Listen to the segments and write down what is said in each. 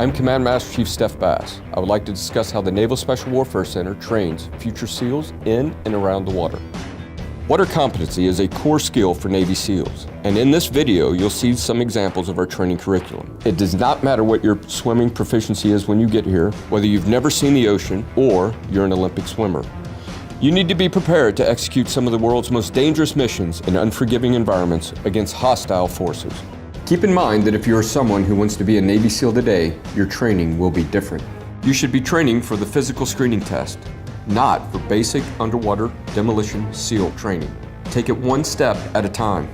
I'm Command Master Chief Steph Bass. I would like to discuss how the Naval Special Warfare Center trains future SEALs in and around the water. Water competency is a core skill for Navy SEALs, and in this video you'll see some examples of our training curriculum. It does not matter what your swimming proficiency is when you get here, whether you've never seen the ocean or you're an Olympic swimmer. You need to be prepared to execute some of the world's most dangerous missions in unforgiving environments against hostile forces. Keep in mind that if you are someone who wants to be a Navy SEAL today, your training will be different. You should be training for the physical screening test, not for basic underwater demolition SEAL training. Take it one step at a time.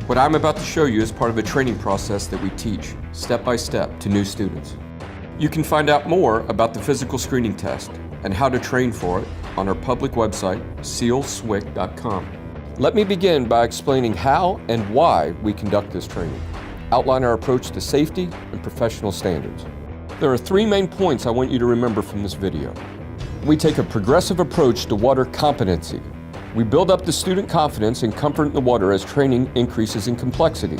What I'm about to show you is part of a training process that we teach, step by step, to new students. You can find out more about the physical screening test and how to train for it on our public website, sealswic.com. Let me begin by explaining how and why we conduct this training. Outline our approach to safety and professional standards. There are three main points I want you to remember from this video. We take a progressive approach to water competency. We build up the student confidence and comfort in the water as training increases in complexity.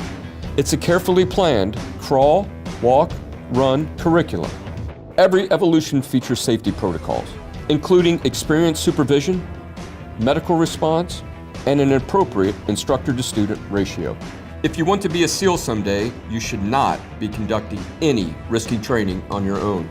It's a carefully planned crawl, walk, run curriculum. Every evolution features safety protocols, including experienced supervision, medical response, and an appropriate instructor-to-student ratio. If you want to be a SEAL someday, you should not be conducting any risky training on your own.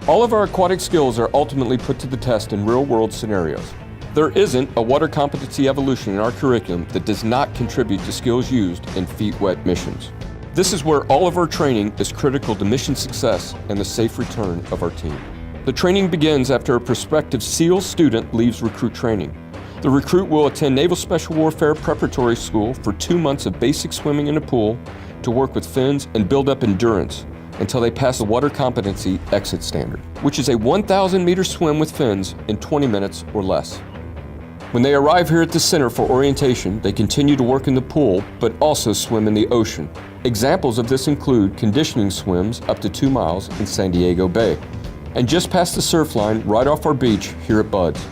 All of our aquatic skills are ultimately put to the test in real-world scenarios. There isn't a water competency evolution in our curriculum that does not contribute to skills used in feet-wet missions. This is where all of our training is critical to mission success and the safe return of our team. The training begins after a prospective SEAL student leaves recruit training. The recruit will attend Naval Special Warfare Preparatory School for 2 months of basic swimming in a pool to work with fins and build up endurance until they pass the water competency exit standard, which is a 1,000-meter swim with fins in 20 minutes or less. When they arrive here at the center for orientation, they continue to work in the pool, but also swim in the ocean. Examples of this include conditioning swims up to 2 miles in San Diego Bay, and just past the surf line right off our beach here at BUD/S.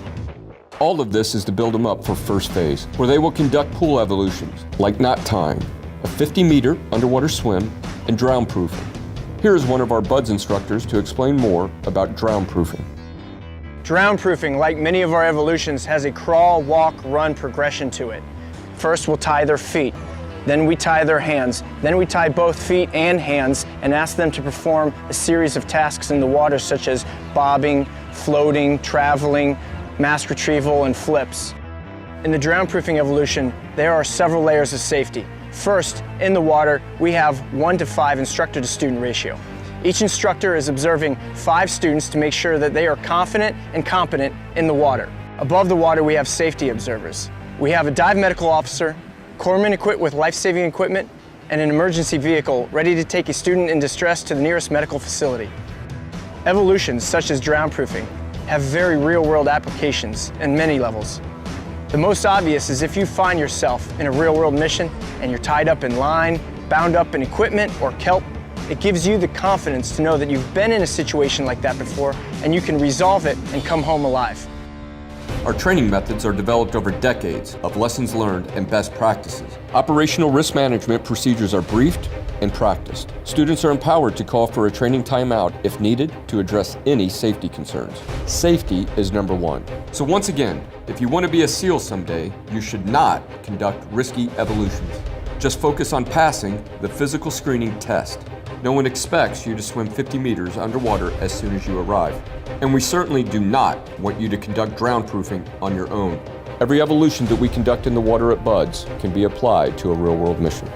All of this is to build them up for first phase, where they will conduct pool evolutions, like knot tying, a 50-meter underwater swim, and drown proofing. Here is one of our BUD/S instructors to explain more about drown proofing. Drown proofing, like many of our evolutions, has a crawl, walk, run progression to it. First, we'll tie their feet. Then we tie their hands. Then we tie both feet and hands and ask them to perform a series of tasks in the water, such as bobbing, floating, traveling, mask retrieval, and flips. In the drown proofing evolution, there are several layers of safety. First, in the water, we have 1:5 instructor-to-student ratio. Each instructor is observing 5 students to make sure that they are confident and competent in the water. Above the water, we have safety observers. We have a dive medical officer, corpsmen equipped with life-saving equipment, and an emergency vehicle ready to take a student in distress to the nearest medical facility. Evolutions, such as drown proofing, have very real-world applications in many levels. The most obvious is if you find yourself in a real-world mission and you're tied up in line, bound up in equipment or kelp, it gives you the confidence to know that you've been in a situation like that before and you can resolve it and come home alive. Our training methods are developed over decades of lessons learned and best practices. Operational risk management procedures are briefed and practiced. Students are empowered to call for a training timeout if needed to address any safety concerns. Safety is number one. So once again, if you want to be a SEAL someday, you should not conduct risky evolutions. Just focus on passing the physical screening test. No one expects you to swim 50 meters underwater as soon as you arrive. And we certainly do not want you to conduct drown proofing on your own. Every evolution that we conduct in the water at BUD/S can be applied to a real-world mission.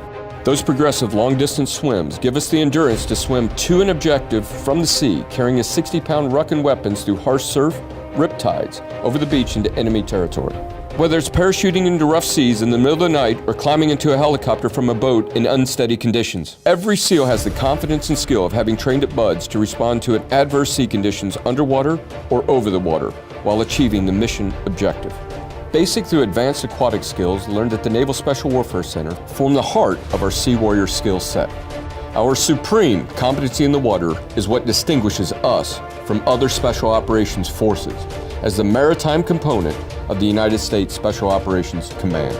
Those progressive long-distance swims give us the endurance to swim to an objective from the sea, carrying a 60-pound ruck and weapons through harsh surf, riptides, over the beach into enemy territory. Whether it's parachuting into rough seas in the middle of the night or climbing into a helicopter from a boat in unsteady conditions, every SEAL has the confidence and skill of having trained at BUD/S to respond to adverse sea conditions underwater or over the water while achieving the mission objective. Basic through advanced aquatic skills learned at the Naval Special Warfare Center form the heart of our Sea Warrior skill set. Our supreme competency in the water is what distinguishes us from other Special Operations forces as the maritime component of the United States Special Operations Command.